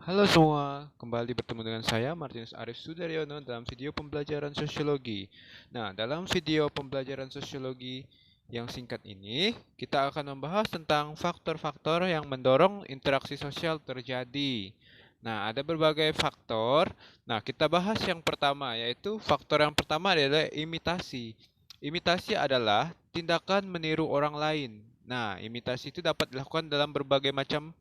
Halo semua, kembali bertemu dengan saya Martinus Arif Sudaryono dalam video pembelajaran sosiologi. Nah, dalam video pembelajaran sosiologi yang singkat ini, kita akan membahas tentang faktor-faktor yang mendorong interaksi sosial terjadi. Nah, ada berbagai faktor. Nah, kita bahas yang pertama, yaitu faktor yang pertama adalah imitasi. Imitasi adalah tindakan meniru orang lain. Nah, imitasi itu dapat dilakukan dalam berbagai macam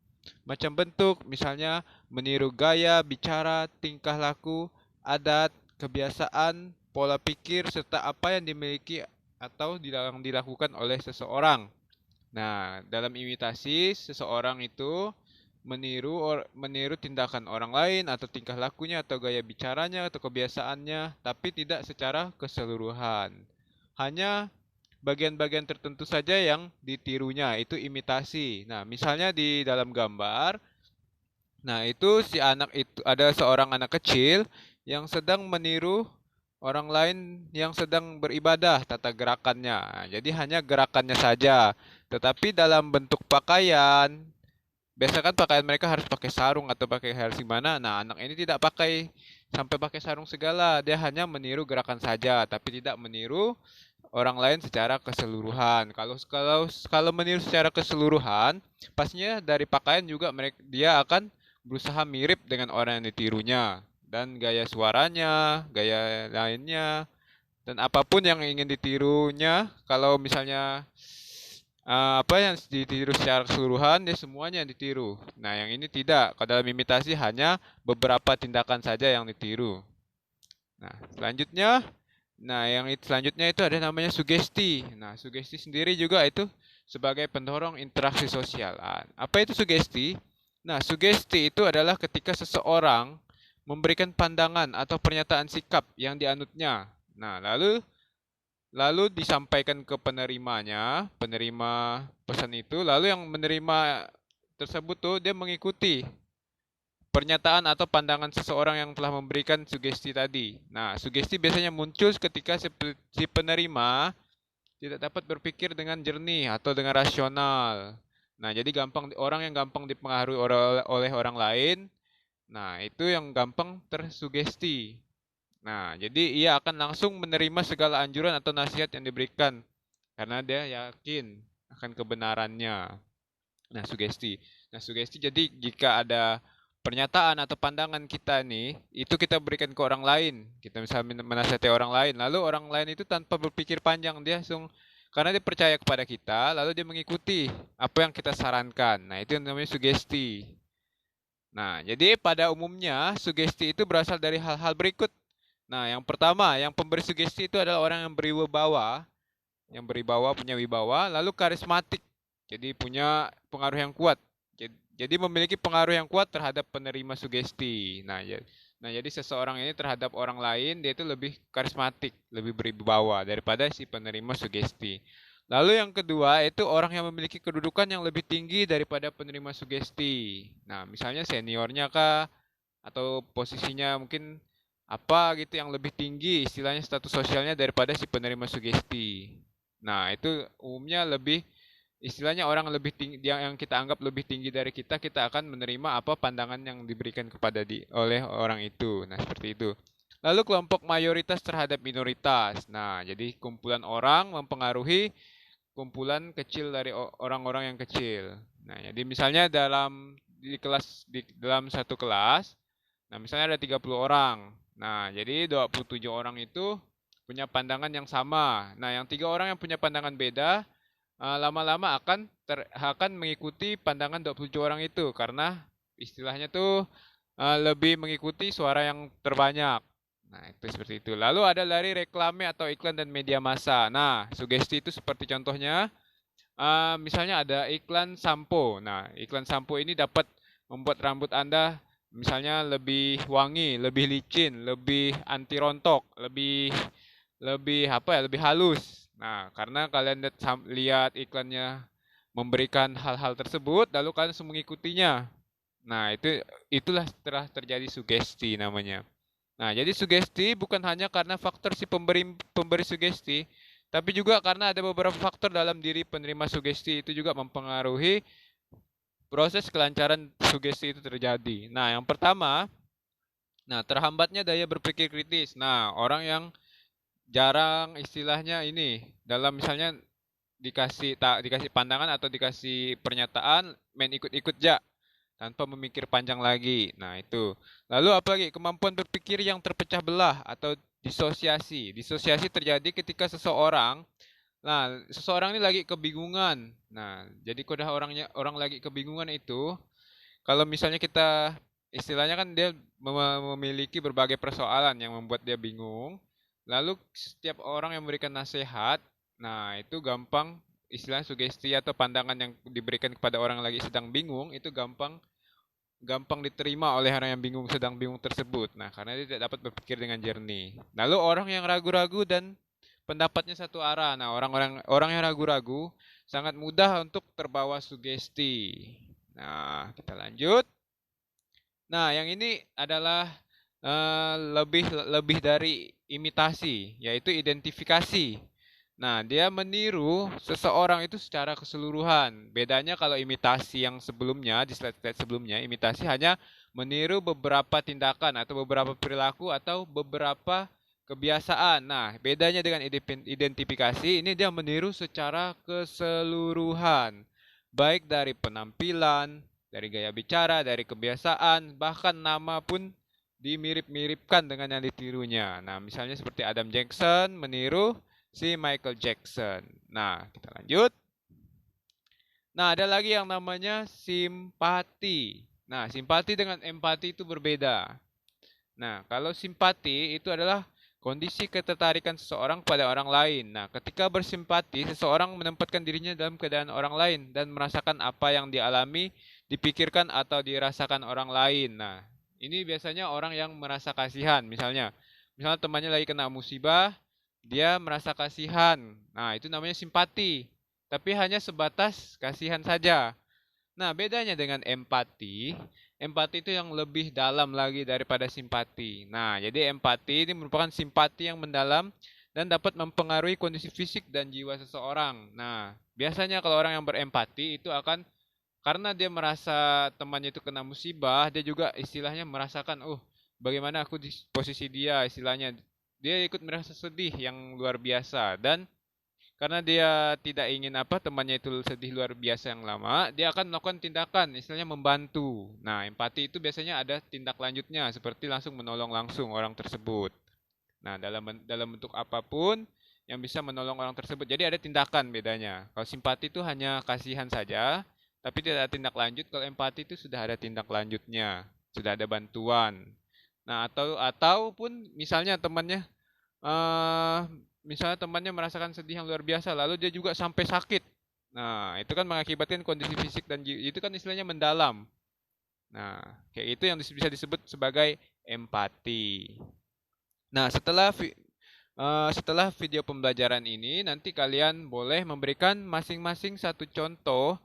bentuk, misalnya meniru gaya bicara, tingkah laku, adat, kebiasaan, pola pikir, serta apa yang dimiliki atau yang dilakukan oleh seseorang. Nah, dalam imitasi, seseorang itu meniru tindakan orang lain atau tingkah lakunya atau gaya bicaranya atau kebiasaannya, tapi tidak secara keseluruhan. Hanya bagian-bagian tertentu saja yang ditirunya, itu imitasi. Nah, misalnya di dalam gambar, nah, itu si anak itu ada seorang anak kecil yang sedang meniru orang lain yang sedang beribadah tata gerakannya. Nah, jadi hanya gerakannya saja. Tetapi dalam bentuk pakaian, biasa kan pakaian mereka harus pakai sarung atau pakai harus gimana. Nah, anak ini tidak pakai sampai pakai sarung segala. Dia hanya meniru gerakan saja, tapi tidak meniru orang lain secara keseluruhan. Kalau meniru secara keseluruhan, pastinya dari pakaian juga dia akan berusaha mirip dengan orang yang ditirunya dan gaya suaranya, gaya lainnya dan apapun yang ingin ditirunya. Kalau misalnya apa yang ditiru secara keseluruhan, dia semuanya yang ditiru. Nah, yang ini tidak. Kalau dalam imitasi hanya beberapa tindakan saja yang ditiru. Nah, selanjutnya itu ada namanya sugesti. Nah, sugesti sendiri juga itu sebagai pendorong interaksi sosial. Apa itu sugesti? Nah, sugesti itu adalah ketika seseorang memberikan pandangan atau pernyataan sikap yang dianutnya. Nah, lalu disampaikan ke penerima pesan itu, lalu yang menerima tersebut tuh dia mengikuti pernyataan atau pandangan seseorang yang telah memberikan sugesti tadi. Nah, sugesti biasanya muncul ketika si penerima tidak dapat berpikir dengan jernih atau dengan rasional. Nah, jadi orang yang gampang dipengaruhi oleh orang lain, nah itu yang gampang tersugesti. Nah, jadi ia akan langsung menerima segala anjuran atau nasihat yang diberikan karena dia yakin akan kebenarannya. Nah, sugesti. Nah, sugesti jadi jika ada pernyataan atau pandangan kita nih, itu kita berikan ke orang lain. Kita misalnya menasihati orang lain, lalu orang lain itu tanpa berpikir panjang dia langsung karena dia percaya kepada kita, lalu dia mengikuti apa yang kita sarankan. Nah, itu yang namanya sugesti. Nah, jadi pada umumnya sugesti itu berasal dari hal-hal berikut. Nah, yang pertama, yang pemberi sugesti itu adalah orang yang berwibawa, punya wibawa, lalu karismatik. Jadi punya pengaruh yang kuat. Jadi memiliki pengaruh yang kuat terhadap penerima sugesti. Nah, jadi seseorang ini terhadap orang lain dia itu lebih karismatik, lebih berwibawa daripada si penerima sugesti. Lalu yang kedua itu orang yang memiliki kedudukan yang lebih tinggi daripada penerima sugesti. Nah, misalnya seniornya kah atau posisinya mungkin apa gitu yang lebih tinggi istilahnya status sosialnya daripada si penerima sugesti. Nah, itu umumnya lebih istilahnya orang lebih tinggi yang kita anggap lebih tinggi dari kita akan menerima apa pandangan yang diberikan oleh orang itu. Nah, seperti itu. Lalu kelompok mayoritas terhadap minoritas. Nah, jadi kumpulan orang mempengaruhi kumpulan kecil dari orang-orang yang kecil. Nah, jadi misalnya dalam satu kelas, nah misalnya ada 30 orang. Nah, jadi 27 orang itu punya pandangan yang sama. Nah, yang 3 orang yang punya pandangan beda lama-lama akan mengikuti pandangan 27 orang itu karena istilahnya tuh lebih mengikuti suara yang terbanyak. Nah, itu seperti itu. Lalu ada dari reklame atau iklan dan media massa. Nah, sugesti itu seperti contohnya, misalnya ada iklan sampo. Nah, iklan sampo ini dapat membuat rambut Anda misalnya lebih wangi, lebih licin, lebih anti rontok, lebih lebih apa ya, lebih halus. Nah, karena kalian lihat iklannya memberikan hal-hal tersebut, lalu kalian langsung mengikutinya. Nah, itulah telah terjadi sugesti namanya. Nah, jadi sugesti bukan hanya karena faktor si pemberi pemberi sugesti, tapi juga karena ada beberapa faktor dalam diri penerima sugesti itu juga mempengaruhi proses kelancaran sugesti itu terjadi. Nah, yang pertama, terhambatnya daya berpikir kritis. Nah, orang yang jarang istilahnya ini dalam misalnya dikasih pandangan atau dikasih pernyataan main ikut-ikut ja tanpa memikir panjang lagi. Nah, itu. Lalu apalagi kemampuan berpikir yang terpecah belah atau disosiasi. Disosiasi terjadi ketika seseorang ini lagi kebingungan. Nah, jadi kalau orang lagi kebingungan itu, kalau misalnya kita istilahnya kan dia memiliki berbagai persoalan yang membuat dia bingung. Lalu setiap orang yang memberikan nasihat, nah itu gampang istilah sugesti atau pandangan yang diberikan kepada orang lagi sedang bingung itu gampang gampang diterima oleh orang yang sedang bingung tersebut. Nah, karena dia tidak dapat berpikir dengan jernih. Lalu orang yang ragu-ragu dan pendapatnya satu arah. Nah, orang yang ragu-ragu sangat mudah untuk terbawa sugesti. Nah, kita lanjut. Nah, yang ini adalah lebih lebih dari imitasi, yaitu identifikasi. Nah, dia meniru seseorang itu secara keseluruhan. Bedanya kalau imitasi yang sebelumnya, di slide-slide sebelumnya, imitasi hanya meniru beberapa tindakan atau beberapa perilaku atau beberapa kebiasaan. Nah, bedanya dengan identifikasi, ini dia meniru secara keseluruhan. Baik dari penampilan, dari gaya bicara, dari kebiasaan, bahkan nama pun dimirip-miripkan dengan yang ditirunya. Nah, misalnya seperti Adam Jackson meniru si Michael Jackson. Nah, kita lanjut. Nah, ada lagi yang namanya simpati. Nah, simpati dengan empati itu berbeda. Nah, kalau simpati itu adalah kondisi ketertarikan seseorang pada orang lain. Nah, ketika bersimpati, seseorang menempatkan dirinya dalam keadaan orang lain dan merasakan apa yang dialami, dipikirkan atau dirasakan orang lain. Nah, ini biasanya orang yang merasa kasihan. Misalnya temannya lagi kena musibah, dia merasa kasihan. Nah, itu namanya simpati. Tapi hanya sebatas kasihan saja. Nah, bedanya dengan empati, empati itu yang lebih dalam lagi daripada simpati. Nah, jadi empati ini merupakan simpati yang mendalam dan dapat mempengaruhi kondisi fisik dan jiwa seseorang. Nah, biasanya kalau orang yang berempati itu akan karena dia merasa temannya itu kena musibah, dia juga istilahnya merasakan, bagaimana aku di posisi dia, istilahnya. Dia ikut merasa sedih yang luar biasa dan karena dia tidak ingin temannya itu sedih luar biasa yang lama, dia akan melakukan tindakan, istilahnya membantu. Nah, empati itu biasanya ada tindak lanjutnya, seperti langsung menolong langsung orang tersebut. Nah, dalam bentuk apapun yang bisa menolong orang tersebut. Jadi ada tindakan bedanya. Kalau simpati itu hanya kasihan saja, tapi tidak ada tindak lanjut. Kalau empati itu sudah ada tindak lanjutnya, sudah ada bantuan. Nah, ataupun eh misalnya temannya merasakan sedih yang luar biasa, lalu dia juga sampai sakit. Nah, itu kan mengakibatkan kondisi fisik dan itu kan istilahnya mendalam. Nah, kayak itu yang bisa disebut sebagai empati. Nah, setelah video pembelajaran ini, nanti kalian boleh memberikan masing-masing satu contoh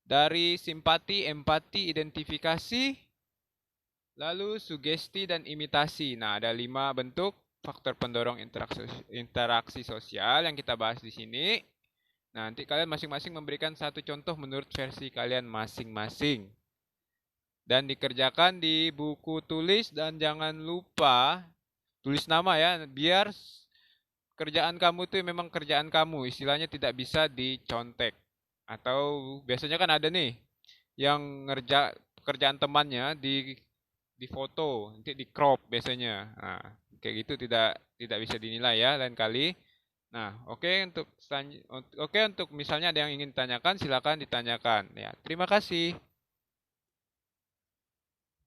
dari simpati, empati, identifikasi, lalu sugesti dan imitasi. Nah, ada 5 bentuk faktor pendorong interaksi sosial yang kita bahas di sini. Nah, nanti kalian masing-masing memberikan satu contoh menurut versi kalian masing-masing. Dan dikerjakan di buku tulis dan jangan lupa tulis nama ya, biar kerjaan kamu itu memang kerjaan kamu, istilahnya tidak bisa dicontek. Atau biasanya kan ada nih yang pekerjaan temannya di foto, nanti di crop biasanya. Nah, kayak gitu tidak bisa dinilai ya lain kali. Nah, oke untuk misalnya ada yang ingin ditanyakan silakan ditanyakan ya. Terima kasih.